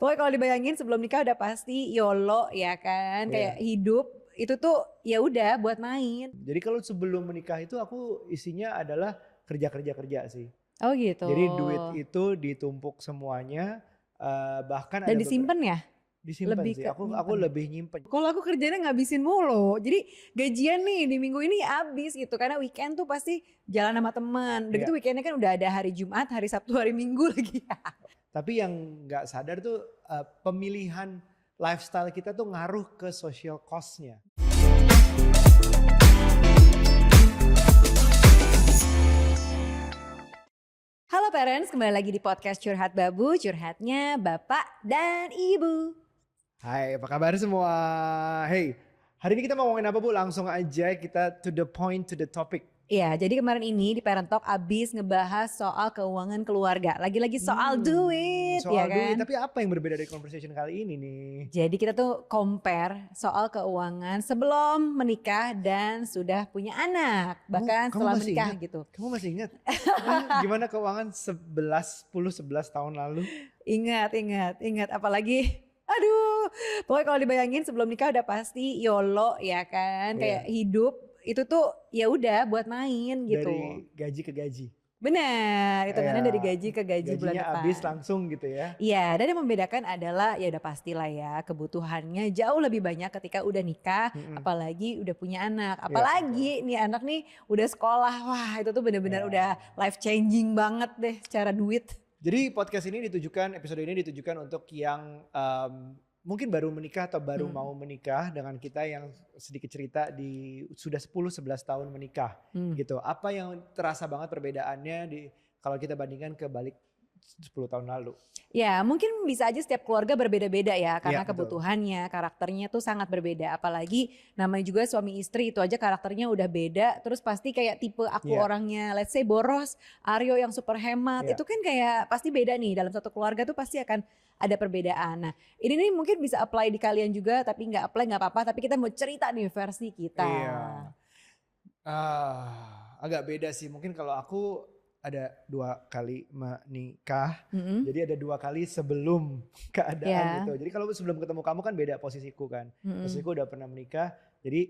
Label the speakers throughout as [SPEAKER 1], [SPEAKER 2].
[SPEAKER 1] Pokoknya kalau dibayangin sebelum nikah udah pasti YOLO ya kan, kayak
[SPEAKER 2] Iya.
[SPEAKER 1] hidup itu tuh ya udah buat main.
[SPEAKER 2] Jadi kalau sebelum menikah itu aku isinya adalah kerja sih.
[SPEAKER 1] Oh gitu.
[SPEAKER 2] Jadi duit itu ditumpuk semuanya, bahkan
[SPEAKER 1] Dan
[SPEAKER 2] ada
[SPEAKER 1] disimpan ya?
[SPEAKER 2] disimpan
[SPEAKER 1] Lebih
[SPEAKER 2] sih,
[SPEAKER 1] ke
[SPEAKER 2] aku
[SPEAKER 1] nyimpen.
[SPEAKER 2] lebih nyimpen.
[SPEAKER 1] Kalau aku kerjanya ngabisin mulu. Jadi gajian nih di minggu ini habis gitu. Karena weekend tuh pasti jalan sama teman. Udah gitu
[SPEAKER 2] Iya,
[SPEAKER 1] weekendnya kan udah ada hari Jumat, hari Sabtu, hari Minggu lagi.
[SPEAKER 2] tapi yang nggak sadar tuh pemilihan lifestyle kita tuh ngaruh ke social cost-nya.
[SPEAKER 1] Halo parents, kembali lagi di podcast Curhat Babu. Curhatnya Bapak dan Ibu.
[SPEAKER 2] Hai, apa kabar semua? Hey, hari ini kita mau ngomongin apa Bu? Langsung aja kita to the point, to the topic.
[SPEAKER 1] Iya, jadi kemarin ini di Parent Talk abis ngebahas soal keuangan keluarga. Lagi-lagi soal duit, ya
[SPEAKER 2] Soal duit,
[SPEAKER 1] kan?
[SPEAKER 2] tapi apa yang berbeda dari conversation kali ini nih?
[SPEAKER 1] Jadi kita tuh compare soal keuangan sebelum menikah dan sudah punya anak. Bahkan
[SPEAKER 2] Kamu
[SPEAKER 1] setelah
[SPEAKER 2] masih
[SPEAKER 1] menikah
[SPEAKER 2] ingat?
[SPEAKER 1] gitu.
[SPEAKER 2] Kamu masih ingat? Gimana keuangan 11 tahun lalu?
[SPEAKER 1] Ingat. Apalagi, aduh, pokoknya kalau dibayangin sebelum nikah udah pasti YOLO ya kan. Kayak
[SPEAKER 2] Iya,
[SPEAKER 1] hidup itu tuh ya udah buat main gitu.
[SPEAKER 2] dari gaji ke gaji.
[SPEAKER 1] Benar, hitungannya dari
[SPEAKER 2] Ya,
[SPEAKER 1] gaji ke gaji bulan
[SPEAKER 2] gajinya habis
[SPEAKER 1] depan.
[SPEAKER 2] langsung gitu ya.
[SPEAKER 1] Iya, dan yang membedakan adalah ya udah pastilah ya kebutuhannya jauh lebih banyak ketika udah nikah,
[SPEAKER 2] Mm-mm.
[SPEAKER 1] apalagi udah punya anak.
[SPEAKER 2] Iya, betul.
[SPEAKER 1] Apalagi nih anak nih udah sekolah, wah itu tuh bener-bener
[SPEAKER 2] Ya.
[SPEAKER 1] udah life changing banget deh secara duit.
[SPEAKER 2] Jadi podcast ini ditujukan, episode ini ditujukan untuk yang mungkin baru menikah atau baru
[SPEAKER 1] Hmm.
[SPEAKER 2] mau menikah dengan kita yang sedikit cerita di sudah 10-11 tahun menikah
[SPEAKER 1] Hmm.
[SPEAKER 2] gitu. Apa yang terasa banget perbedaannya kalau kita bandingkan ke balik 10 tahun lalu.
[SPEAKER 1] Ya mungkin bisa aja setiap keluarga berbeda-beda ya karena
[SPEAKER 2] Iya, betul.
[SPEAKER 1] kebutuhannya, karakternya tuh sangat berbeda. Apalagi namanya juga suami istri itu aja karakternya udah beda. Terus pasti kayak tipe aku
[SPEAKER 2] Iya,
[SPEAKER 1] orangnya let's say boros, Aryo yang super hemat.
[SPEAKER 2] iya.
[SPEAKER 1] Itu kan kayak pasti beda nih dalam satu keluarga tuh pasti akan ada perbedaan. Nah ini nih mungkin bisa apply di kalian juga tapi nggak apply nggak apa-apa. Tapi kita mau cerita nih versi kita.
[SPEAKER 2] Iya. Agak beda sih. Mungkin kalau aku ada 2 kali menikah.
[SPEAKER 1] Mm-mm.
[SPEAKER 2] Jadi ada 2 kali sebelum keadaan
[SPEAKER 1] Ya.
[SPEAKER 2] itu. Jadi kalau sebelum ketemu kamu kan beda posisiku kan.
[SPEAKER 1] Mm-mm.
[SPEAKER 2] Posisiku udah pernah menikah. Jadi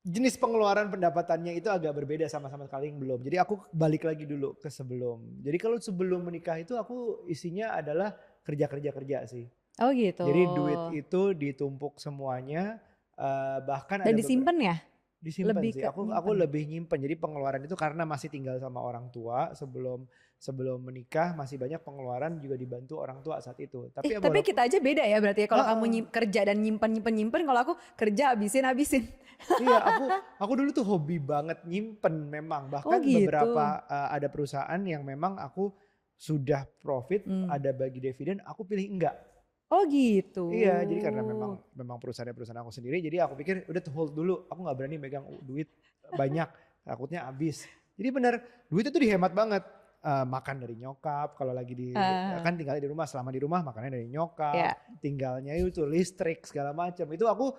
[SPEAKER 2] jenis pengeluaran pendapatannya itu agak berbeda sama sekali yang belum. Jadi aku balik lagi dulu ke sebelum. Jadi kalau sebelum menikah itu aku isinya adalah kerja sih.
[SPEAKER 1] Oh gitu.
[SPEAKER 2] Jadi duit itu ditumpuk semuanya. Bahkan
[SPEAKER 1] Dan
[SPEAKER 2] ada
[SPEAKER 1] disimpan ya?
[SPEAKER 2] disimpan
[SPEAKER 1] Lebih
[SPEAKER 2] sih.
[SPEAKER 1] ke
[SPEAKER 2] Aku
[SPEAKER 1] nyimpen.
[SPEAKER 2] lebih nyimpen. Jadi pengeluaran itu karena masih tinggal sama orang tua sebelum menikah masih banyak pengeluaran juga dibantu orang tua saat itu. Tapi ya
[SPEAKER 1] Tapi
[SPEAKER 2] walaupun
[SPEAKER 1] kita aja beda ya berarti ya. Kalau kamu
[SPEAKER 2] Heeh,
[SPEAKER 1] kerja dan nyimpen, kalau aku kerja habisin.
[SPEAKER 2] iya aku dulu tuh hobi banget nyimpen memang.
[SPEAKER 1] Oh
[SPEAKER 2] Bahkan
[SPEAKER 1] gitu.
[SPEAKER 2] beberapa ada perusahaan yang memang aku sudah profit,
[SPEAKER 1] Hmm.
[SPEAKER 2] ada bagi dividen, aku pilih enggak.
[SPEAKER 1] Oh gitu.
[SPEAKER 2] Iya, jadi karena memang perusahaan aku sendiri, jadi aku pikir udah tuh hold dulu, aku nggak berani megang duit banyak, takutnya habis. Jadi bener, duit itu dihemat banget. Makan dari nyokap, kalau lagi
[SPEAKER 1] Ah,
[SPEAKER 2] kan tinggalnya di rumah, selama di rumah makannya dari nyokap,
[SPEAKER 1] ya.
[SPEAKER 2] tinggalnya itu listrik segala macam. Itu aku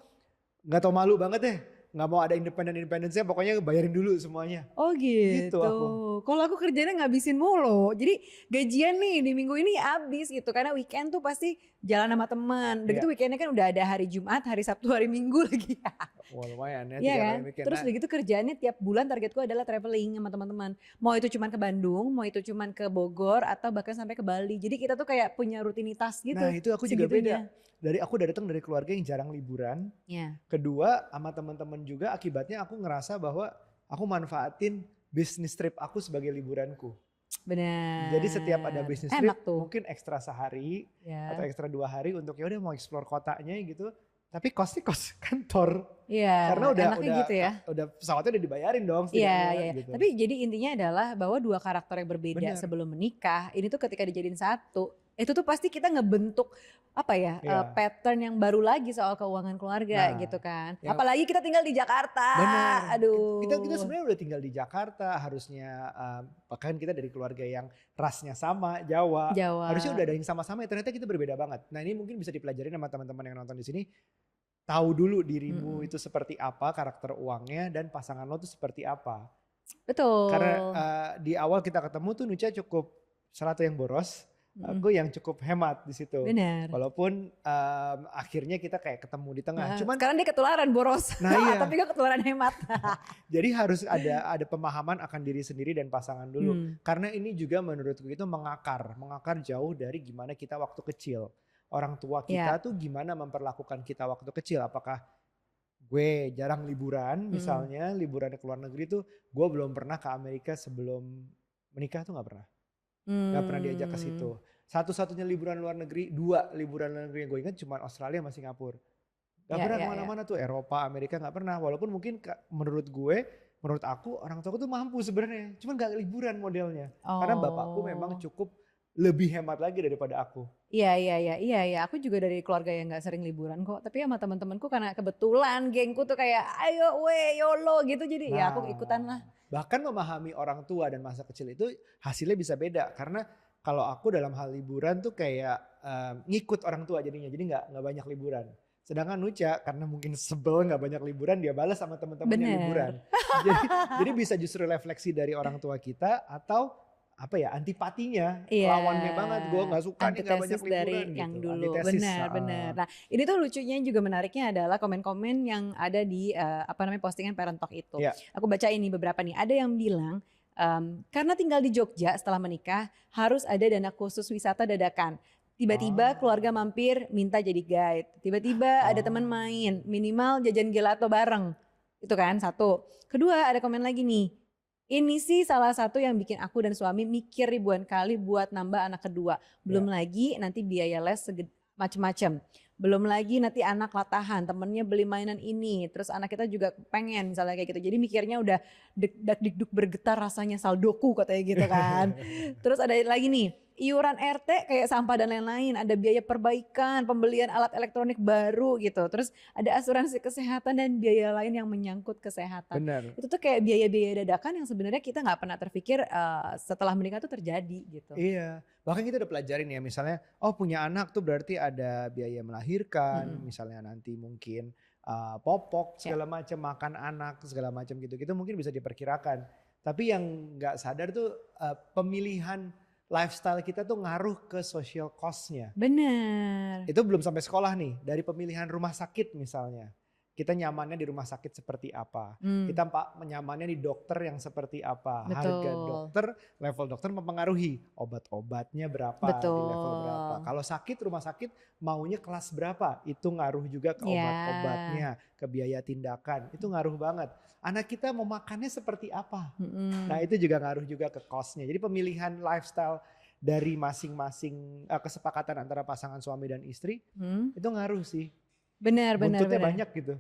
[SPEAKER 2] nggak tau malu banget deh, nggak mau ada independensinya, pokoknya bayarin dulu semuanya.
[SPEAKER 1] Oh
[SPEAKER 2] Gitu
[SPEAKER 1] gitu.
[SPEAKER 2] aku.
[SPEAKER 1] Kalau aku kerjanya ngabisin mulu. Jadi gajian nih di minggu ini habis gitu. Karena weekend tuh pasti jalan sama teman. Udah
[SPEAKER 2] Iya,
[SPEAKER 1] gitu weekendnya kan udah ada hari Jumat, hari Sabtu, hari Minggu lagi.
[SPEAKER 2] wah lumayan ya
[SPEAKER 1] Iya
[SPEAKER 2] 3
[SPEAKER 1] kan?
[SPEAKER 2] kali weekend.
[SPEAKER 1] Terus
[SPEAKER 2] Nah,
[SPEAKER 1] udah gitu kerjaannya tiap bulan targetku adalah traveling sama teman-teman. Mau itu cuman ke Bandung, mau itu cuman ke Bogor atau bahkan sampai ke Bali. Jadi kita tuh kayak punya rutinitas
[SPEAKER 2] nah
[SPEAKER 1] gitu
[SPEAKER 2] itu aku juga beda.
[SPEAKER 1] segitunya.
[SPEAKER 2] Aku udah datang dari keluarga yang jarang liburan.
[SPEAKER 1] Ya,
[SPEAKER 2] Kedua, sama teman-teman juga akibatnya aku ngerasa bahwa aku manfaatin bisnis trip aku sebagai liburanku. Jadi setiap ada
[SPEAKER 1] benar.
[SPEAKER 2] bisnis trip
[SPEAKER 1] Enak tuh.
[SPEAKER 2] mungkin ekstra sehari atau
[SPEAKER 1] Ya.
[SPEAKER 2] ekstra 2 hari untuk ya udah mau explore kotanya gitu. Tapi kosnya kos kantor.
[SPEAKER 1] Iya,
[SPEAKER 2] Karena
[SPEAKER 1] enaknya gitu ya.
[SPEAKER 2] udah pesawatnya udah dibayarin dong
[SPEAKER 1] Iya,
[SPEAKER 2] setidaknya
[SPEAKER 1] iya.
[SPEAKER 2] gitu.
[SPEAKER 1] Tapi jadi intinya adalah bahwa dua karakter yang berbeda
[SPEAKER 2] Bener,
[SPEAKER 1] sebelum menikah, ini tuh ketika dijadiin satu, itu tuh pasti kita ngebentuk apa ya,
[SPEAKER 2] iya.
[SPEAKER 1] pattern yang baru lagi soal keuangan keluarga
[SPEAKER 2] Nah,
[SPEAKER 1] gitu kan.
[SPEAKER 2] yang
[SPEAKER 1] Apalagi kita tinggal di Jakarta.
[SPEAKER 2] benar. Kita
[SPEAKER 1] Aduh.
[SPEAKER 2] sebenarnya udah tinggal di Jakarta, harusnya bahkan kita dari keluarga yang rasnya sama, Jawa. Harusnya
[SPEAKER 1] Jawa.
[SPEAKER 2] udah ada yang sama-sama ya, ternyata kita berbeda banget. Nah, ini mungkin bisa dipelajari sama teman-teman yang nonton di sini. Tahu dulu dirimu
[SPEAKER 1] Mm-mm.
[SPEAKER 2] itu seperti apa, karakter uangnya dan pasangan lo tuh seperti apa. Karena
[SPEAKER 1] Betul.
[SPEAKER 2] di awal kita ketemu tuh Nucha cukup salah satu yang boros,
[SPEAKER 1] Mm-mm.
[SPEAKER 2] Aku yang cukup hemat di situ.
[SPEAKER 1] Benar.
[SPEAKER 2] Walaupun akhirnya kita kayak ketemu di tengah.
[SPEAKER 1] Nah,
[SPEAKER 2] Cuman,
[SPEAKER 1] sekarang dia ketularan boros,
[SPEAKER 2] nah
[SPEAKER 1] tapi
[SPEAKER 2] iya,
[SPEAKER 1] gak ketularan hemat.
[SPEAKER 2] jadi harus ada pemahaman akan diri sendiri dan pasangan dulu.
[SPEAKER 1] Hmm,
[SPEAKER 2] Karena ini juga menurutku itu mengakar jauh dari gimana kita waktu kecil. Orang tua
[SPEAKER 1] ya.
[SPEAKER 2] kita tuh gimana memperlakukan kita waktu kecil. Apakah gue jarang liburan,
[SPEAKER 1] Mm-mm.
[SPEAKER 2] misalnya liburan ke luar negeri tuh gue belum pernah ke Amerika sebelum menikah tuh nggak pernah. Nggak pernah diajak ke situ.
[SPEAKER 1] Hmm,
[SPEAKER 2] Satu-satunya liburan luar negeri, 2 liburan luar negeri yang gue ingat cuma Australia sama Singapura. Gak
[SPEAKER 1] ya,
[SPEAKER 2] pernah
[SPEAKER 1] ya, ya.
[SPEAKER 2] kemana-mana tuh, Eropa, Amerika gak pernah. Walaupun mungkin menurut aku orang tua aku tuh mampu sebenarnya. Cuman gak liburan modelnya. Karena bapakku memang
[SPEAKER 1] Oh,
[SPEAKER 2] cukup lebih hemat lagi daripada aku.
[SPEAKER 1] iya, iya, iya, iya, iya. Aku juga dari keluarga yang nggak sering liburan kok. Tapi sama teman-temanku karena kebetulan gengku tuh kayak ayo we YOLO gitu. Jadi ya aku ikutan
[SPEAKER 2] Nah,
[SPEAKER 1] lah.
[SPEAKER 2] bahkan memahami orang tua dan masa kecil itu hasilnya bisa beda. Karena kalau aku dalam hal liburan tuh kayak ngikut orang tua jadinya. Jadi nggak banyak liburan. Sedangkan Nucha karena mungkin sebel nggak banyak liburan dia balas sama teman-temannya liburan.
[SPEAKER 1] Bener.
[SPEAKER 2] Jadi bisa justru refleksi dari orang tua kita atau apa ya antipatinya
[SPEAKER 1] Iya,
[SPEAKER 2] lawannya banget gue nggak suka nih nggak banyak
[SPEAKER 1] antitesis
[SPEAKER 2] liburan
[SPEAKER 1] dari yang
[SPEAKER 2] gitu
[SPEAKER 1] dulu.
[SPEAKER 2] antitesis.
[SPEAKER 1] Benar, benar. Nah, ini tuh lucunya juga menariknya adalah komen-komen yang ada di apa namanya postingan Parent Talk itu.
[SPEAKER 2] Ya.
[SPEAKER 1] Aku baca ini beberapa nih. Ada yang bilang karena tinggal di Jogja setelah menikah harus ada dana khusus wisata dadakan. Tiba-tiba keluarga mampir minta jadi guide. Tiba-tiba ada teman
[SPEAKER 2] Oh.
[SPEAKER 1] main, minimal jajan gelato bareng. Itu kan satu. Kedua ada komen lagi nih. Ini sih salah satu yang bikin aku dan suami mikir ribuan kali buat nambah anak kedua. Belum
[SPEAKER 2] Ya.
[SPEAKER 1] lagi nanti biaya les macem-macem. Belum lagi nanti anak latahan, temennya beli mainan ini. Terus anak kita juga pengen misalnya kayak gitu. Jadi mikirnya udah dik-dik bergetar rasanya saldoku katanya gitu kan. Terus ada lagi nih, iuran RT kayak sampah dan lain-lain. Ada biaya perbaikan, pembelian alat elektronik baru gitu. Terus ada asuransi kesehatan dan biaya lain yang menyangkut kesehatan.
[SPEAKER 2] Benar.
[SPEAKER 1] Itu tuh kayak biaya-biaya dadakan yang sebenarnya kita nggak pernah terpikir setelah menikah tuh terjadi gitu.
[SPEAKER 2] Iya, bahkan kita udah pelajarin ya misalnya, oh punya anak tuh berarti ada biaya melahirkan,
[SPEAKER 1] Mm-mm.
[SPEAKER 2] misalnya nanti mungkin popok
[SPEAKER 1] Ya,
[SPEAKER 2] segala macam, makan anak segala macam gitu-gitu mungkin bisa diperkirakan. Tapi yang nggak sadar tuh pemilihan lifestyle kita tuh ngaruh ke social cost-nya.
[SPEAKER 1] benar.
[SPEAKER 2] Itu belum sampai sekolah nih, dari pemilihan rumah sakit misalnya. Kita nyamannya di rumah sakit seperti apa.
[SPEAKER 1] Hmm,
[SPEAKER 2] Kita nyamannya di dokter yang seperti apa. Harga
[SPEAKER 1] betul,
[SPEAKER 2] dokter, level dokter mempengaruhi. Obat-obatnya berapa, di level berapa.
[SPEAKER 1] betul.
[SPEAKER 2] Kalau sakit, rumah sakit maunya kelas berapa. Itu ngaruh juga ke
[SPEAKER 1] Ya,
[SPEAKER 2] obat-obatnya, ke biaya tindakan. Itu ngaruh banget. Anak kita mau makannya seperti apa. Nah
[SPEAKER 1] mm-mm.
[SPEAKER 2] itu juga ngaruh juga ke cost-nya. Jadi pemilihan lifestyle dari masing-masing kesepakatan antara pasangan suami dan istri
[SPEAKER 1] Hmm,
[SPEAKER 2] itu ngaruh sih.
[SPEAKER 1] benar, benar,
[SPEAKER 2] Buntutnya
[SPEAKER 1] benar.
[SPEAKER 2] banyak gitu.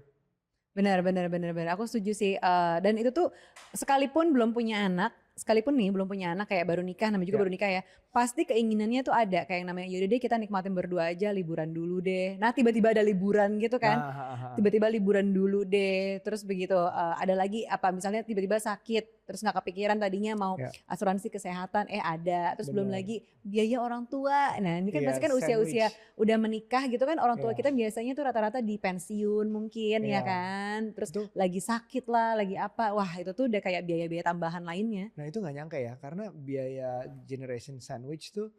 [SPEAKER 1] Benar, benar, benar, benar. Aku setuju sih. Dan itu tuh sekalipun belum punya anak, sekalipun nih belum punya anak kayak baru nikah, namanya juga
[SPEAKER 2] Ya.
[SPEAKER 1] baru nikah ya. Pasti keinginannya tuh ada kayak yang namanya yaudah deh kita nikmatin berdua aja liburan dulu deh. Nah tiba-tiba ada liburan gitu kan.
[SPEAKER 2] Nah,
[SPEAKER 1] Tiba-tiba liburan dulu deh. Terus begitu ada lagi apa misalnya tiba-tiba sakit. Terus nggak kepikiran tadinya mau
[SPEAKER 2] ya,
[SPEAKER 1] asuransi kesehatan ada. Terus belum
[SPEAKER 2] benar.
[SPEAKER 1] lagi biaya orang tua. Nah ini kan
[SPEAKER 2] Iya,
[SPEAKER 1] pasti kan usia-usia
[SPEAKER 2] sandwich.
[SPEAKER 1] udah menikah gitu kan orang tua
[SPEAKER 2] Ya,
[SPEAKER 1] kita biasanya tuh rata-rata di pensiun mungkin ya
[SPEAKER 2] ya.
[SPEAKER 1] kan. Terus
[SPEAKER 2] Itu,
[SPEAKER 1] lagi sakit lah, lagi apa. Wah itu tuh udah kayak biaya-biaya tambahan lainnya.
[SPEAKER 2] nah itu nggak nyangka ya, karena biaya generation sandwich tuh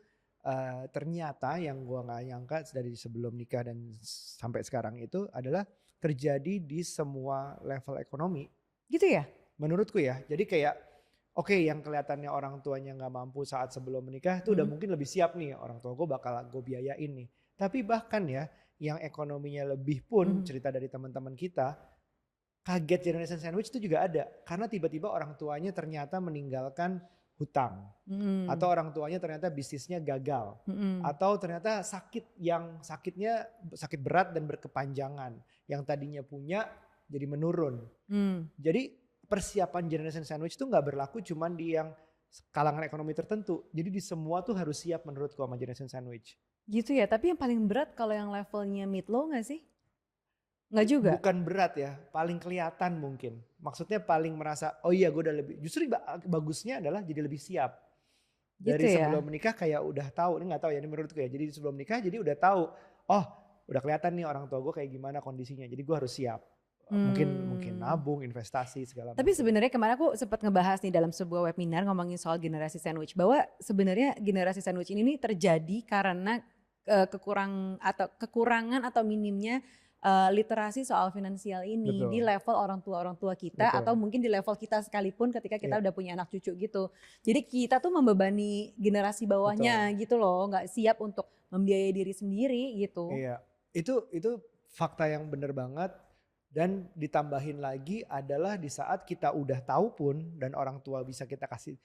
[SPEAKER 2] ternyata yang gua nggak nyangka dari sebelum nikah dan sampai sekarang itu adalah terjadi di semua level ekonomi.
[SPEAKER 1] Gitu ya?
[SPEAKER 2] Menurutku ya, jadi kayak oke yang kelihatannya orang tuanya nggak mampu saat sebelum menikah tuh udah
[SPEAKER 1] Mm,
[SPEAKER 2] mungkin lebih siap nih orang tua gue bakal gue biayain nih. Tapi bahkan ya yang ekonominya lebih pun
[SPEAKER 1] mm,
[SPEAKER 2] cerita dari teman-teman kita kaget generation sandwich itu juga ada karena tiba-tiba orang tuanya ternyata meninggalkan hutang atau
[SPEAKER 1] mm,
[SPEAKER 2] orang tuanya ternyata bisnisnya gagal
[SPEAKER 1] mm,
[SPEAKER 2] atau ternyata sakit yang sakitnya sakit berat dan berkepanjangan yang tadinya punya jadi menurun.
[SPEAKER 1] mm.
[SPEAKER 2] Jadi persiapan generation sandwich itu nggak berlaku cuman di yang kalangan ekonomi tertentu. Jadi di semua tuh harus siap menurutku sama generation sandwich.
[SPEAKER 1] Gitu ya, tapi yang paling berat kalau yang levelnya mid low gak sih? Nggak juga?
[SPEAKER 2] Bukan berat ya, paling kelihatan mungkin. Maksudnya paling merasa, oh iya gue udah lebih, justru bagusnya adalah jadi lebih siap.
[SPEAKER 1] Gitu
[SPEAKER 2] Dari sebelum
[SPEAKER 1] ya?
[SPEAKER 2] menikah kayak udah tahu, ini nggak tahu ya ini menurutku ya. Jadi sebelum menikah jadi udah tahu, oh udah kelihatan nih orang tua gue kayak gimana kondisinya. Jadi gue harus siap. mungkin
[SPEAKER 1] Hmm.
[SPEAKER 2] nabung, investasi segala
[SPEAKER 1] Tapi
[SPEAKER 2] macam.
[SPEAKER 1] sebenarnya kemarin aku sempat ngebahas nih dalam sebuah webinar ngomongin soal generasi sandwich bahwa sebenarnya generasi sandwich ini nih terjadi karena kekurangan atau minimnya literasi soal finansial ini di
[SPEAKER 2] Betul,
[SPEAKER 1] level orang tua kita atau
[SPEAKER 2] betul.
[SPEAKER 1] mungkin di level kita sekalipun ketika kita
[SPEAKER 2] Iya,
[SPEAKER 1] udah punya anak cucu gitu. Jadi kita tuh membebani generasi bawahnya
[SPEAKER 2] betul.
[SPEAKER 1] gitu loh, nggak siap untuk membiayai diri sendiri gitu.
[SPEAKER 2] Iya, itu fakta yang benar banget dan ditambahin lagi adalah di saat kita udah tahu pun dan orang tua bisa kita kasih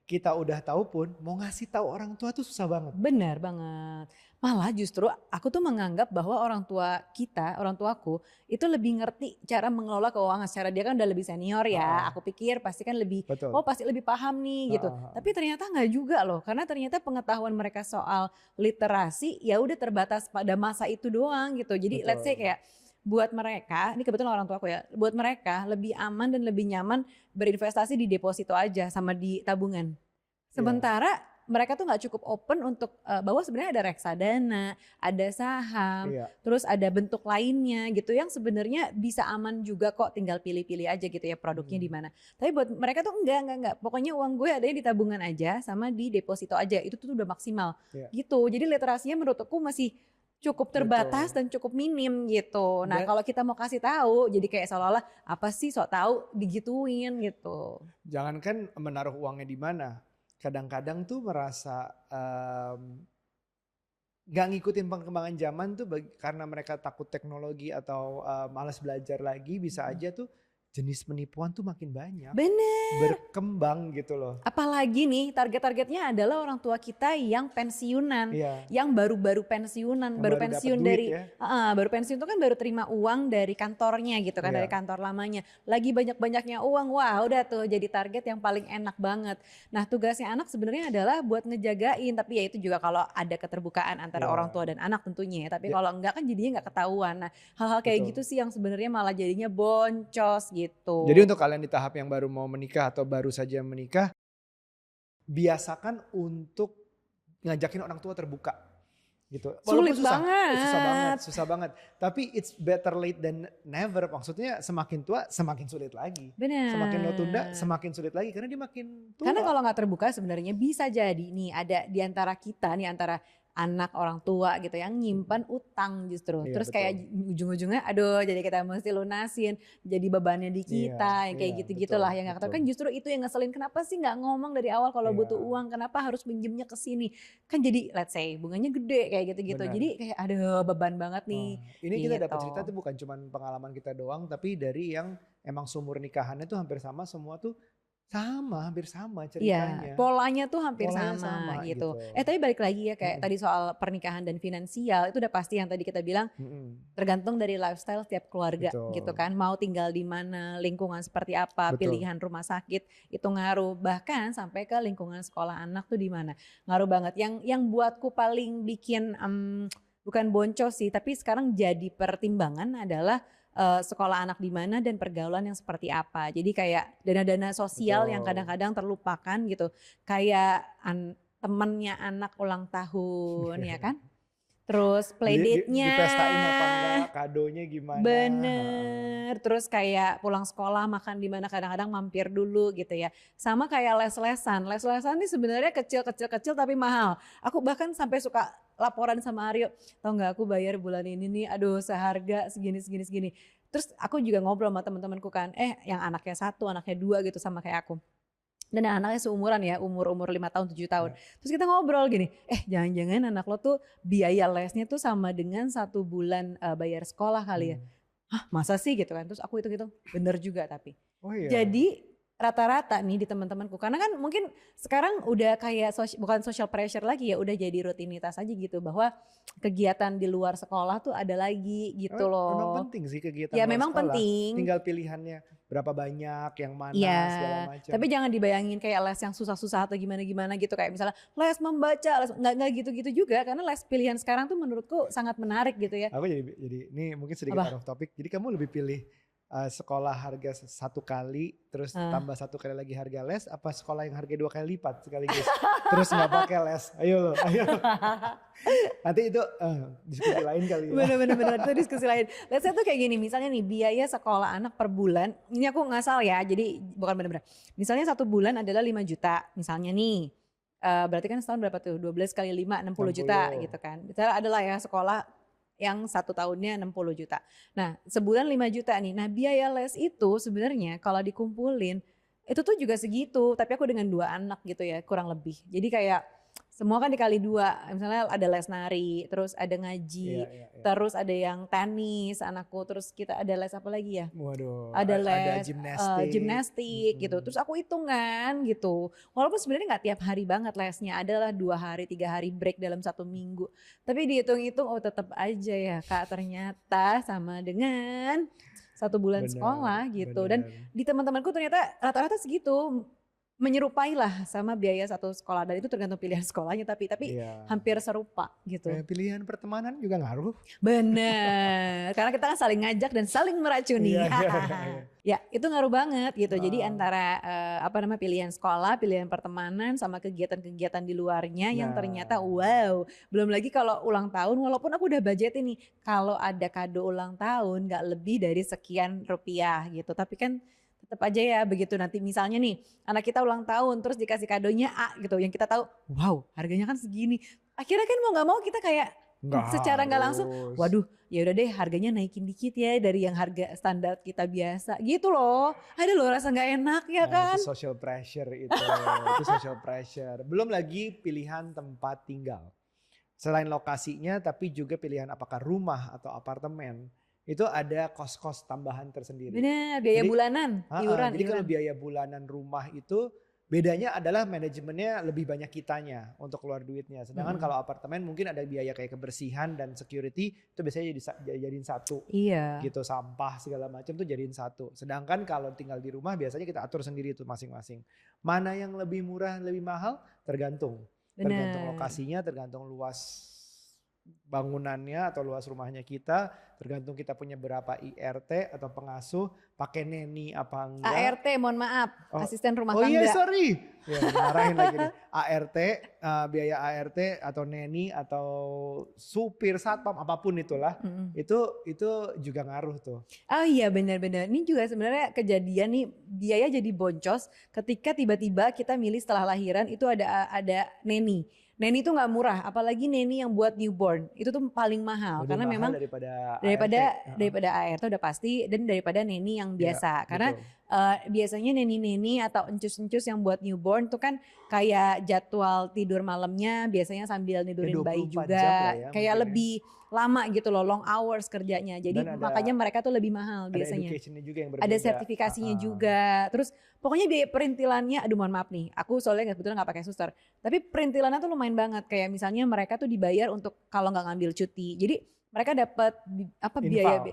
[SPEAKER 2] kita udah tahu pun mau ngasih tahu orang tua tuh susah banget.
[SPEAKER 1] Benar banget. Malah justru aku tuh menganggap bahwa orang tua kita, orang tuaku itu lebih ngerti cara mengelola keuangan secara dia kan udah lebih senior ya.
[SPEAKER 2] Heeh,
[SPEAKER 1] Aku pikir pasti kan lebih,
[SPEAKER 2] betul.
[SPEAKER 1] oh pasti lebih paham nih gitu.
[SPEAKER 2] Heeh, heeh.
[SPEAKER 1] Tapi ternyata nggak juga loh. Karena ternyata pengetahuan mereka soal literasi ya udah terbatas pada masa itu doang gitu. Jadi let's say
[SPEAKER 2] Betul.
[SPEAKER 1] kayak buat mereka, ini kebetulan orang tuaku ya, buat mereka lebih aman dan lebih nyaman berinvestasi di deposito aja sama di tabungan.
[SPEAKER 2] Iya,
[SPEAKER 1] Sementara mereka tuh nggak cukup open untuk bahwa sebenarnya ada reksadana, ada saham,
[SPEAKER 2] iya.
[SPEAKER 1] terus ada bentuk lainnya gitu yang sebenarnya bisa aman juga kok tinggal pilih-pilih aja gitu ya produknya di
[SPEAKER 2] Mhm,
[SPEAKER 1] mana. Tapi buat mereka tuh enggak. Pokoknya uang gue adanya di tabungan aja sama di deposito aja. Itu tuh udah maksimal
[SPEAKER 2] iya,
[SPEAKER 1] gitu. Jadi literasinya menurut aku masih cukup terbatas
[SPEAKER 2] betul.
[SPEAKER 1] dan cukup minim gitu. Nah,
[SPEAKER 2] Dan
[SPEAKER 1] kalau kita mau kasih tahu jadi kayak seolah-olah apa sih sok tahu digituin gitu.
[SPEAKER 2] jangankan menaruh uangnya di mana, kadang-kadang tuh merasa nggak ngikutin perkembangan zaman tuh karena mereka takut teknologi atau malas belajar lagi bisa
[SPEAKER 1] Mhm.
[SPEAKER 2] aja tuh jenis penipuan tuh makin banyak
[SPEAKER 1] Bener.
[SPEAKER 2] berkembang gitu loh.
[SPEAKER 1] Apalagi nih target-targetnya adalah orang tua kita yang pensiunan,
[SPEAKER 2] Iya,
[SPEAKER 1] yang baru-baru pensiunan,
[SPEAKER 2] yang
[SPEAKER 1] baru
[SPEAKER 2] baru dapat
[SPEAKER 1] pensiun
[SPEAKER 2] duit
[SPEAKER 1] dari
[SPEAKER 2] ya.
[SPEAKER 1] heeh, baru pensiun itu kan baru terima uang dari kantornya gitu kan, dari
[SPEAKER 2] Iya,
[SPEAKER 1] kantor lamanya. Lagi banyak-banyaknya uang, wah udah tuh jadi target yang paling enak banget. Nah tugasnya anak sebenarnya adalah buat ngejagain, tapi ya itu juga kalau ada keterbukaan antara orang
[SPEAKER 2] iya,
[SPEAKER 1] tua dan anak tentunya ya, tapi
[SPEAKER 2] ja-
[SPEAKER 1] kalau enggak kan jadinya nggak ketahuan. Nah hal-hal kayak gitu
[SPEAKER 2] betul.
[SPEAKER 1] sih yang sebenarnya malah jadinya boncos
[SPEAKER 2] Jadi
[SPEAKER 1] gitu.
[SPEAKER 2] untuk kalian di tahap yang baru mau menikah atau baru saja menikah, biasakan untuk ngajakin orang tua terbuka gitu. Walaupun
[SPEAKER 1] Sulit
[SPEAKER 2] susah, susah banget,
[SPEAKER 1] banget.
[SPEAKER 2] susah banget. Tapi it's better late than never. Maksudnya semakin tua semakin sulit lagi. Semakin lo tunda
[SPEAKER 1] Bener.
[SPEAKER 2] semakin sulit lagi karena dia makin
[SPEAKER 1] Karena
[SPEAKER 2] tua.
[SPEAKER 1] kalau nggak terbuka sebenarnya bisa jadi nih ada di antara kita nih, antara anak orang tua gitu yang
[SPEAKER 2] Mhm.
[SPEAKER 1] nyimpan utang justru.
[SPEAKER 2] Iya
[SPEAKER 1] Terus
[SPEAKER 2] betul.
[SPEAKER 1] kayak ujung-ujungnya aduh jadi kita mesti lunasin, jadi bebannya di
[SPEAKER 2] Iya,
[SPEAKER 1] kita, yang
[SPEAKER 2] iya
[SPEAKER 1] kayak
[SPEAKER 2] betul,
[SPEAKER 1] gitu-gitulah yang nggak ketahuan
[SPEAKER 2] betul.
[SPEAKER 1] kan justru itu yang ngeselin, kenapa sih nggak ngomong dari awal kalau butuh
[SPEAKER 2] Iya,
[SPEAKER 1] uang, kenapa harus pinjemnya ke sini. Kan jadi let's say bunganya gede kayak gitu-gitu. Jadi
[SPEAKER 2] benar.
[SPEAKER 1] kayak aduh beban banget nih
[SPEAKER 2] Ini kita dapat cerita
[SPEAKER 1] gitu.
[SPEAKER 2] tuh bukan cuman pengalaman kita doang, tapi dari yang emang sumur nikahannya tuh hampir sama semua tuh sama, hampir sama
[SPEAKER 1] Iya,
[SPEAKER 2] ceritanya.
[SPEAKER 1] polanya tuh hampir
[SPEAKER 2] Polanya
[SPEAKER 1] sama
[SPEAKER 2] sama
[SPEAKER 1] gitu.
[SPEAKER 2] gitu.
[SPEAKER 1] Tapi balik lagi ya kayak
[SPEAKER 2] Mhm,
[SPEAKER 1] tadi soal pernikahan dan finansial itu udah pasti yang tadi kita bilang
[SPEAKER 2] mhm.
[SPEAKER 1] tergantung dari lifestyle setiap keluarga gitu
[SPEAKER 2] Betul,
[SPEAKER 1] kan. Mau tinggal di mana, lingkungan seperti apa,
[SPEAKER 2] betul.
[SPEAKER 1] pilihan rumah sakit itu ngaruh. Bahkan sampai ke lingkungan sekolah anak tuh di mana. Ngaruh banget. Yang buatku paling bikin bukan boncos sih, tapi sekarang jadi pertimbangan adalah sekolah anak di mana dan pergaulan yang seperti apa. Jadi kayak dana-dana sosial yang
[SPEAKER 2] Betul.
[SPEAKER 1] kadang-kadang terlupakan gitu. Kayak temennya anak ulang tahun ya kan. Terus playdate-nya,
[SPEAKER 2] Dipestain apa enggak, kadonya gimana, heeh.
[SPEAKER 1] bener, terus kayak pulang sekolah makan di mana kadang-kadang mampir dulu gitu ya. Sama kayak les-lesan, les-lesan ini sebenarnya kecil-kecil tapi mahal. Aku bahkan sampai suka laporan sama Aryo, "Tahu nggak aku bayar bulan ini nih, aduh seharga segini segini segini." Terus aku juga ngobrol sama teman-temanku kan, yang anaknya satu, anaknya dua gitu sama kayak aku. Dan anaknya seumuran ya, umur-umur 5 tahun, 7 tahun.
[SPEAKER 2] Ya,
[SPEAKER 1] Terus kita ngobrol gini, jangan-jangan anak lo tuh biaya lesnya tuh sama dengan 1 bulan, bayar sekolah kali ya?"
[SPEAKER 2] mhm.
[SPEAKER 1] "Hah masa sih?" Gitu kan. Terus aku hitung-hitung, bener juga tapi.
[SPEAKER 2] Oh iya,
[SPEAKER 1] Jadi rata-rata nih di teman-temanku, karena kan mungkin sekarang udah kayak bukan social pressure lagi ya, udah jadi rutinitas aja gitu bahwa kegiatan di luar sekolah tuh ada lagi gitu
[SPEAKER 2] memang
[SPEAKER 1] loh.
[SPEAKER 2] penting sih kegiatan
[SPEAKER 1] Ya
[SPEAKER 2] luar
[SPEAKER 1] memang
[SPEAKER 2] sekolah,
[SPEAKER 1] penting.
[SPEAKER 2] tinggal pilihannya berapa banyak, yang
[SPEAKER 1] Iya,
[SPEAKER 2] mana, segala macam.
[SPEAKER 1] tapi jangan dibayangin kayak les yang susah-susah atau gimana-gimana gitu, kayak misalnya les membaca, les nggak gitu-gitu juga, karena les pilihan sekarang tuh menurutku sangat menarik gitu ya.
[SPEAKER 2] Aku jadi ini mungkin sedikit out
[SPEAKER 1] Apa?
[SPEAKER 2] of topic, jadi kamu lebih pilih sekolah harga satu kali terus
[SPEAKER 1] Nah.
[SPEAKER 2] tambah satu kali lagi harga les, apa sekolah yang harga 2 kali lipat sekaligus terus nggak pakai les? Ayo loh, ayo. Nanti itu diskusi lain kali ya.
[SPEAKER 1] Bener itu diskusi lain. Let's say tuh kayak gini, misalnya nih biaya sekolah anak per bulan, ini aku ngasal ya, jadi bukan bener-bener. Misalnya 1 bulan adalah 5 juta, misalnya nih. Berarti kan setahun berapa tuh? 12 kali 5, 60 juta
[SPEAKER 2] 60.
[SPEAKER 1] gitu kan. Misalnya adalah ya sekolah yang 1 tahunnya 60 juta. Nah sebulan 5 juta nih. Nah biaya les itu sebenarnya kalau dikumpulin itu tuh juga segitu. Tapi aku dengan 2 anak gitu ya kurang lebih. Jadi kayak semua kan dikali 2. Misalnya ada les nari, terus ada ngaji,
[SPEAKER 2] Iya.
[SPEAKER 1] terus ada yang tenis anakku, terus kita ada les apa lagi ya?
[SPEAKER 2] Waduh,
[SPEAKER 1] Ada les
[SPEAKER 2] gimnastik.
[SPEAKER 1] gitu. Terus aku hitungan gitu. Walaupun sebenarnya nggak tiap hari banget lesnya, adalah 2 hari, 3 hari break dalam 1 minggu. Tapi dihitung-hitung oh tetap aja ya Kak ternyata sama dengan 1 bulan sekolah gitu. Dan di teman-temanku ternyata rata-rata segitu. Menyerupai lah sama biaya 1 sekolah, dan itu tergantung pilihan sekolahnya tapi
[SPEAKER 2] Iya.
[SPEAKER 1] hampir serupa gitu.
[SPEAKER 2] Pilihan pertemanan juga ngaruh.
[SPEAKER 1] Bener, karena kita kan saling ngajak dan saling meracuni.
[SPEAKER 2] Iya.
[SPEAKER 1] Ya itu ngaruh banget gitu. Jadi antara pilihan sekolah, pilihan pertemanan sama kegiatan-kegiatan di luarnya yang ternyata wow. Belum lagi kalau ulang tahun, walaupun aku udah budget ini, kalau ada kado ulang tahun gak lebih dari sekian rupiah gitu. Tapi kan tetap aja ya begitu nanti misalnya nih anak kita ulang tahun terus dikasih kadonya A gitu yang kita tahu wow harganya kan segini, akhirnya kan mau nggak mau kita kayak secara nggak langsung waduh ya udah deh harganya naikin dikit ya dari yang harga standar kita biasa gitu loh. Ada loh rasa nggak enak ya kan.
[SPEAKER 2] Itu social pressure itu social pressure. Belum lagi pilihan tempat tinggal, selain lokasinya tapi juga pilihan apakah rumah atau apartemen. Itu ada kos-kos tambahan tersendiri.
[SPEAKER 1] Benar, biaya bulanan, iuran.
[SPEAKER 2] Jadi kalau biaya bulanan rumah itu bedanya adalah manajemennya lebih banyak kitanya untuk keluar duitnya. Sedangkan kalau apartemen mungkin ada biaya kayak kebersihan dan security itu biasanya jadiin satu.
[SPEAKER 1] Iya.
[SPEAKER 2] Gitu sampah segala macam tuh jadiin satu. Sedangkan kalau tinggal di rumah biasanya kita atur sendiri itu masing-masing. Mana yang lebih murah, lebih mahal tergantung. Tergantung lokasinya, tergantung luas bangunannya atau luas rumahnya kita, tergantung kita punya berapa IRT atau pengasuh, pakai neni apa enggak.
[SPEAKER 1] ART mohon maaf, asisten rumah tangga.
[SPEAKER 2] Oh iya sorry, ya dimarahin lagi nih. ART, biaya ART atau neni atau supir satpam apapun itulah, itu juga ngaruh tuh.
[SPEAKER 1] Oh iya benar-benar, ini juga sebenarnya kejadian nih biaya jadi boncos ketika tiba-tiba kita milih setelah lahiran itu ada neni. Neni itu nggak murah, apalagi neni yang buat newborn itu tuh paling mahal.
[SPEAKER 2] Lebih
[SPEAKER 1] karena
[SPEAKER 2] mahal
[SPEAKER 1] memang daripada ART udah pasti dan daripada neni yang biasa. Karena biasanya neni-neni atau encus-encus yang buat newborn tuh kan kayak jadwal tidur malamnya biasanya sambil nidurin bayi juga, kayak lebih lama gitu loh, long hours kerjanya. Jadi makanya mereka tuh lebih mahal biasanya. Ada sertifikasinya juga. Terus pokoknya biaya perintilannya, aduh mohon maaf nih, aku soalnya kebetulan nggak pakai suster. Tapi perintilannya tuh lumayan banget. Kayak misalnya mereka tuh dibayar untuk kalau nggak ngambil cuti. Jadi mereka dapat biaya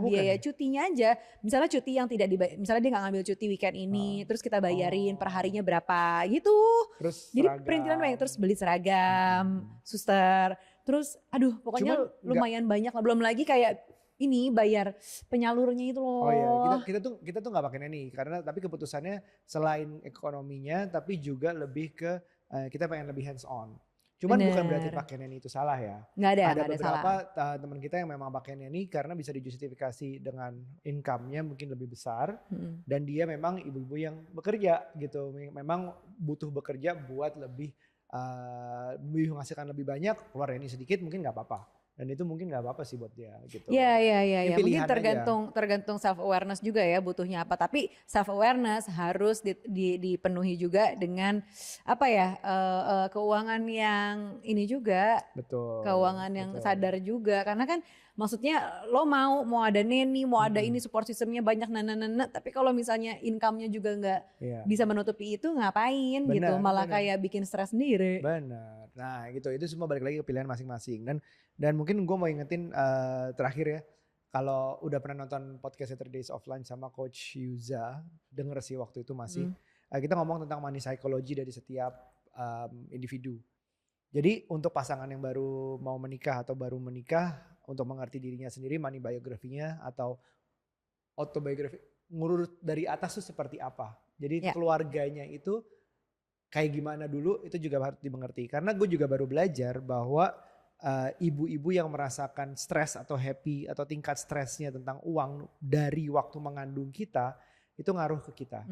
[SPEAKER 1] biaya cutinya aja. Misalnya cuti yang tidak dibayar, misalnya dia nggak ngambil cuti weekend ini, terus kita bayarin per harinya berapa gitu.
[SPEAKER 2] Terus
[SPEAKER 1] jadi perintilan banyak, terus beli seragam, suster. Terus aduh pokoknya lumayan banyak lah. Belum lagi kayak ini bayar penyalurnya itu loh.
[SPEAKER 2] Oh iya, kita tuh nggak pakai neni karena tapi keputusannya selain ekonominya tapi juga lebih ke kita pengen lebih hands on. Cuman bukan berarti pakai neni itu salah ya.
[SPEAKER 1] Nggak ada
[SPEAKER 2] beberapa teman kita yang memang pakai neni karena bisa dijustifikasi dengan income-nya mungkin lebih besar dan dia memang ibu-ibu yang bekerja gitu, memang butuh bekerja buat lebih menghasilkan lebih banyak, keluar neni sedikit mungkin nggak apa-apa. Dan itu mungkin nggak apa-apa sih buat dia gitu.
[SPEAKER 1] Iya. Mungkin tergantung self awareness juga ya butuhnya apa. Tapi self awareness harus dipenuhi juga dengan keuangan yang ini juga.
[SPEAKER 2] Betul.
[SPEAKER 1] Keuangan yang sadar juga. Karena kan maksudnya lo mau ada neni, mau ada ini support systemnya banyak tapi kalau misalnya income-nya juga nggak bisa menutupi itu ngapain gitu. Malah kayak bikin stres sendiri.
[SPEAKER 2] Benar. Nah gitu, itu semua balik lagi ke pilihan masing-masing. Dan mungkin gue mau ingetin terakhir ya, kalau udah pernah nonton podcast Saturdays Offline sama Coach Yuza, denger sih waktu itu masih, kita ngomong tentang money psychology dari setiap individu. Jadi untuk pasangan yang baru mau menikah atau baru menikah, untuk mengerti dirinya sendiri, money biografinya atau autobiografi, ngurut dari atas tuh seperti apa. Jadi
[SPEAKER 1] Ya.
[SPEAKER 2] keluarganya itu kayak gimana dulu itu juga harus dimengerti. Karena gue juga baru belajar bahwa ibu-ibu yang merasakan stres atau happy atau tingkat stresnya tentang uang dari waktu mengandung kita itu ngaruh ke kita.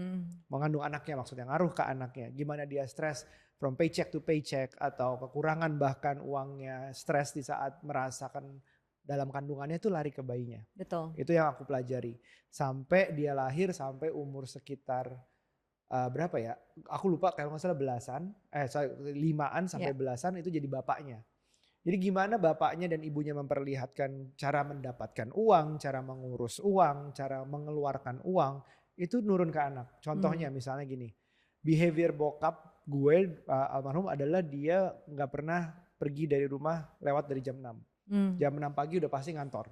[SPEAKER 2] Mengandung anaknya maksudnya ngaruh ke anaknya. Gimana dia stres from paycheck to paycheck atau kekurangan bahkan uangnya, stres di saat merasakan dalam kandungannya itu lari ke bayinya.
[SPEAKER 1] Betul.
[SPEAKER 2] Itu yang aku pelajari. Sampai dia lahir sampai umur sekitar berapa ya? Aku lupa kalau nggak salah belasan, 5-an sampai belasan itu jadi bapaknya. Jadi gimana bapaknya dan ibunya memperlihatkan cara mendapatkan uang, cara mengurus uang, cara mengeluarkan uang, itu nurun ke anak. Contohnya misalnya gini, behavior bokap gue almarhum adalah dia nggak pernah pergi dari rumah lewat dari jam 6. Jam 6 pagi udah pasti ngantor.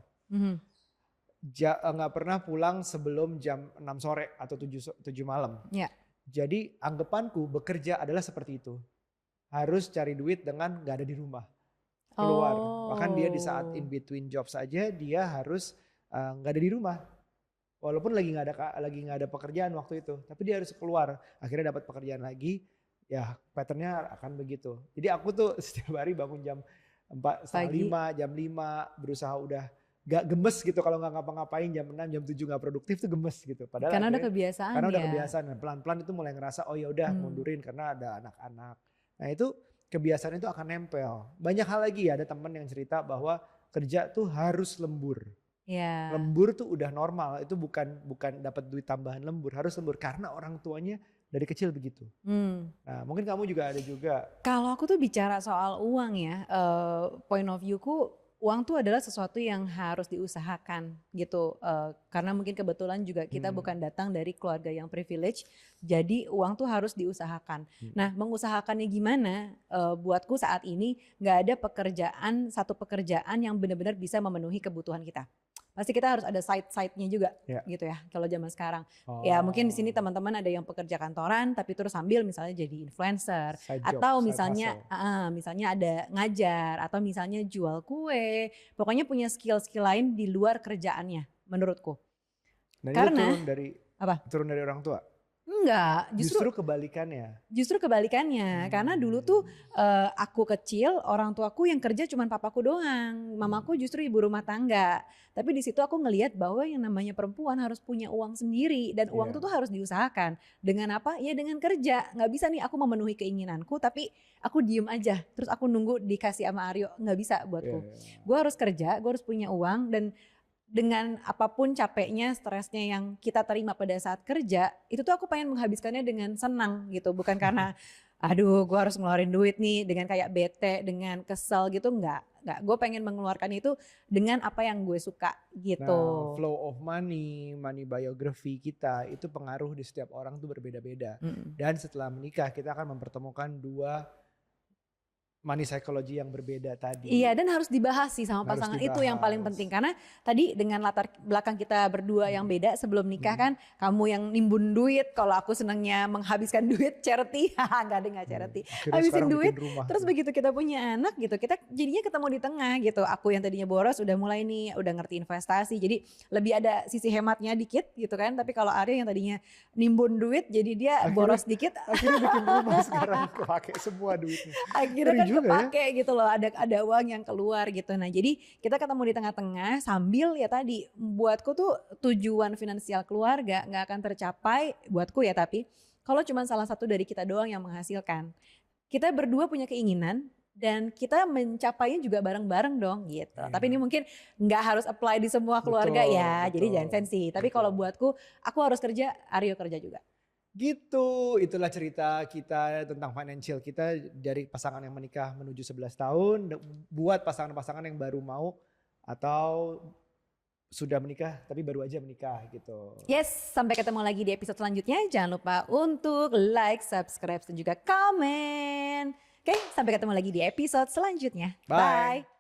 [SPEAKER 2] Nggak pernah pulang sebelum jam 6 sore atau 7 malam.
[SPEAKER 1] Ya.
[SPEAKER 2] Jadi anggapanku bekerja adalah seperti itu. Harus cari duit dengan nggak ada di rumah. Keluar. Bahkan dia di saat in between job saja dia harus nggak ada di rumah. Walaupun lagi nggak ada pekerjaan waktu itu, tapi dia harus keluar. Akhirnya dapat pekerjaan lagi, ya patternnya akan begitu. Jadi aku tuh setiap hari bangun jam 4:30, jam 5, berusaha udah gak gemes gitu kalau nggak ngapa-ngapain jam 6, jam 7 nggak produktif tuh gemes gitu. Padahal
[SPEAKER 1] karena udah kebiasaan
[SPEAKER 2] karena udah kebiasaan. Dan pelan-pelan itu mulai ngerasa oh ya udah mundurin karena ada anak-anak. Nah itu kebiasaan itu akan nempel. Banyak hal lagi ya, ada teman yang cerita bahwa kerja tuh harus lembur.
[SPEAKER 1] Ya.
[SPEAKER 2] Lembur tuh udah normal, itu bukan dapat duit tambahan lembur, harus lembur karena orang tuanya dari kecil begitu. Nah mungkin kamu juga ada juga.
[SPEAKER 1] Kalau aku tuh bicara soal uang ya, point of view-ku uang tuh adalah sesuatu yang harus diusahakan gitu. Karena mungkin kebetulan juga kita bukan datang dari keluarga yang privilege, jadi uang tuh harus diusahakan. Nah mengusahakannya gimana? Buatku saat ini nggak ada satu pekerjaan yang benar-benar bisa memenuhi kebutuhan kita. Pasti kita harus ada side-nya juga gitu ya kalau zaman sekarang. Ya mungkin di sini teman-teman ada yang pekerja kantoran tapi terus sambil misalnya jadi influencer atau misalnya ada ngajar atau misalnya jual kue. Pokoknya punya skill-skill lain di luar kerjaannya menurutku.
[SPEAKER 2] Dan
[SPEAKER 1] karena
[SPEAKER 2] itu turun dari orang tua?
[SPEAKER 1] Enggak,
[SPEAKER 2] justru kebalikannya.
[SPEAKER 1] Justru kebalikannya, karena dulu tuh aku kecil orang tuaku yang kerja cuma papaku doang, mamaku justru ibu rumah tangga. Tapi di situ aku ngelihat bahwa yang namanya perempuan harus punya uang sendiri dan uang itu tuh harus diusahakan. Dengan apa? Ya dengan kerja. Nggak bisa nih aku memenuhi keinginanku tapi aku diem aja, terus aku nunggu dikasih sama Aryo, nggak bisa buatku. Gue harus kerja, gue harus punya uang dan dengan apapun capeknya, stresnya yang kita terima pada saat kerja, itu tuh aku pengen menghabiskannya dengan senang gitu. Bukan karena aduh gue harus ngeluarin duit nih dengan kayak bete, dengan kesel gitu, enggak. Gue pengen mengeluarkan itu dengan apa yang gue suka gitu.
[SPEAKER 2] Nah, flow of money biography kita itu pengaruh di setiap orang tuh berbeda-beda. Dan setelah menikah kita akan mempertemukan dua money psychology yang berbeda tadi.
[SPEAKER 1] Iya, dan harus dibahas sih sama pasangan, itu yang paling penting. Karena tadi dengan latar belakang kita berdua yang beda sebelum nikah kan, kamu yang nimbun duit, kalau aku senangnya menghabiskan duit charity, nggak charity. Habisin duit, terus begitu kita punya anak gitu, kita jadinya ketemu di tengah gitu. Aku yang tadinya boros udah mulai nih, udah ngerti investasi, jadi lebih ada sisi hematnya dikit gitu kan. Tapi kalau Arya yang tadinya nimbun duit, jadi dia boros dikit.
[SPEAKER 2] Akhirnya bikin rumah sekarang kepake semua duitnya.
[SPEAKER 1] Akhirnya kan kepake gitu loh, ada uang yang keluar gitu. Nah jadi kita ketemu di tengah-tengah sambil ya tadi, buatku tuh tujuan finansial keluarga gak akan tercapai buatku ya, tapi kalau cuma salah satu dari kita doang yang menghasilkan. Kita berdua punya keinginan dan kita mencapainya juga bareng-bareng dong gitu. Tapi ini mungkin gak harus apply di semua keluarga jadi jangan sensi. Tapi kalau buatku, aku harus kerja, Aryo kerja juga.
[SPEAKER 2] Gitu, itulah cerita kita tentang financial kita dari pasangan yang menikah menuju 11 tahun. Buat pasangan-pasangan yang baru mau atau sudah menikah tapi baru aja menikah gitu.
[SPEAKER 1] Yes, sampai ketemu lagi di episode selanjutnya. Jangan lupa untuk like, subscribe dan juga komen. Oke, sampai ketemu lagi di episode selanjutnya.
[SPEAKER 2] Bye.